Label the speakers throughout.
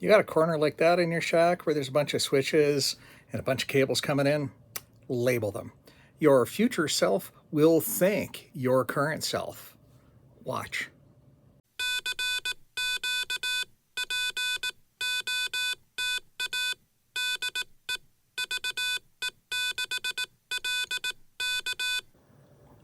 Speaker 1: You got a corner like that in your shack where there's a bunch of switches and a bunch of cables coming in? Label them. Your future self will thank your current self. Watch.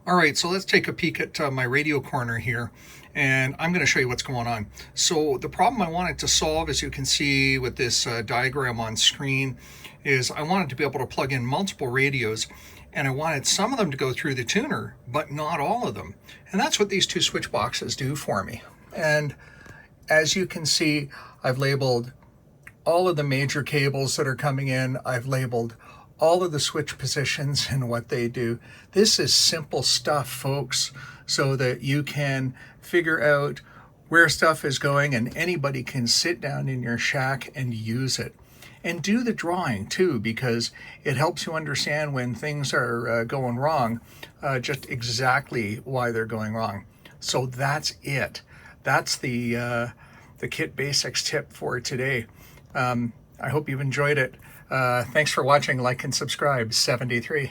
Speaker 1: All right, so let's take a peek at my radio corner here, and I'm going to show you what's going on. So the problem I wanted to solve, as you can see with this diagram on screen, is I wanted to be able to plug in multiple radios, and I wanted some of them to go through the tuner, but not all of them. And that's what these two switch boxes do for me. And as you can see, I've labeled all of the major cables that are coming in. I've labeled all of the switch positions and what they do. This is simple stuff, folks, so that you can figure out where stuff is going and anybody can sit down in your shack and use it. And do the drawing too, because it helps you understand when things are going wrong, just exactly why they're going wrong. So that's it. That's the Kit Basics tip for today. I hope you've enjoyed it. Thanks for watching. Like and subscribe. 73.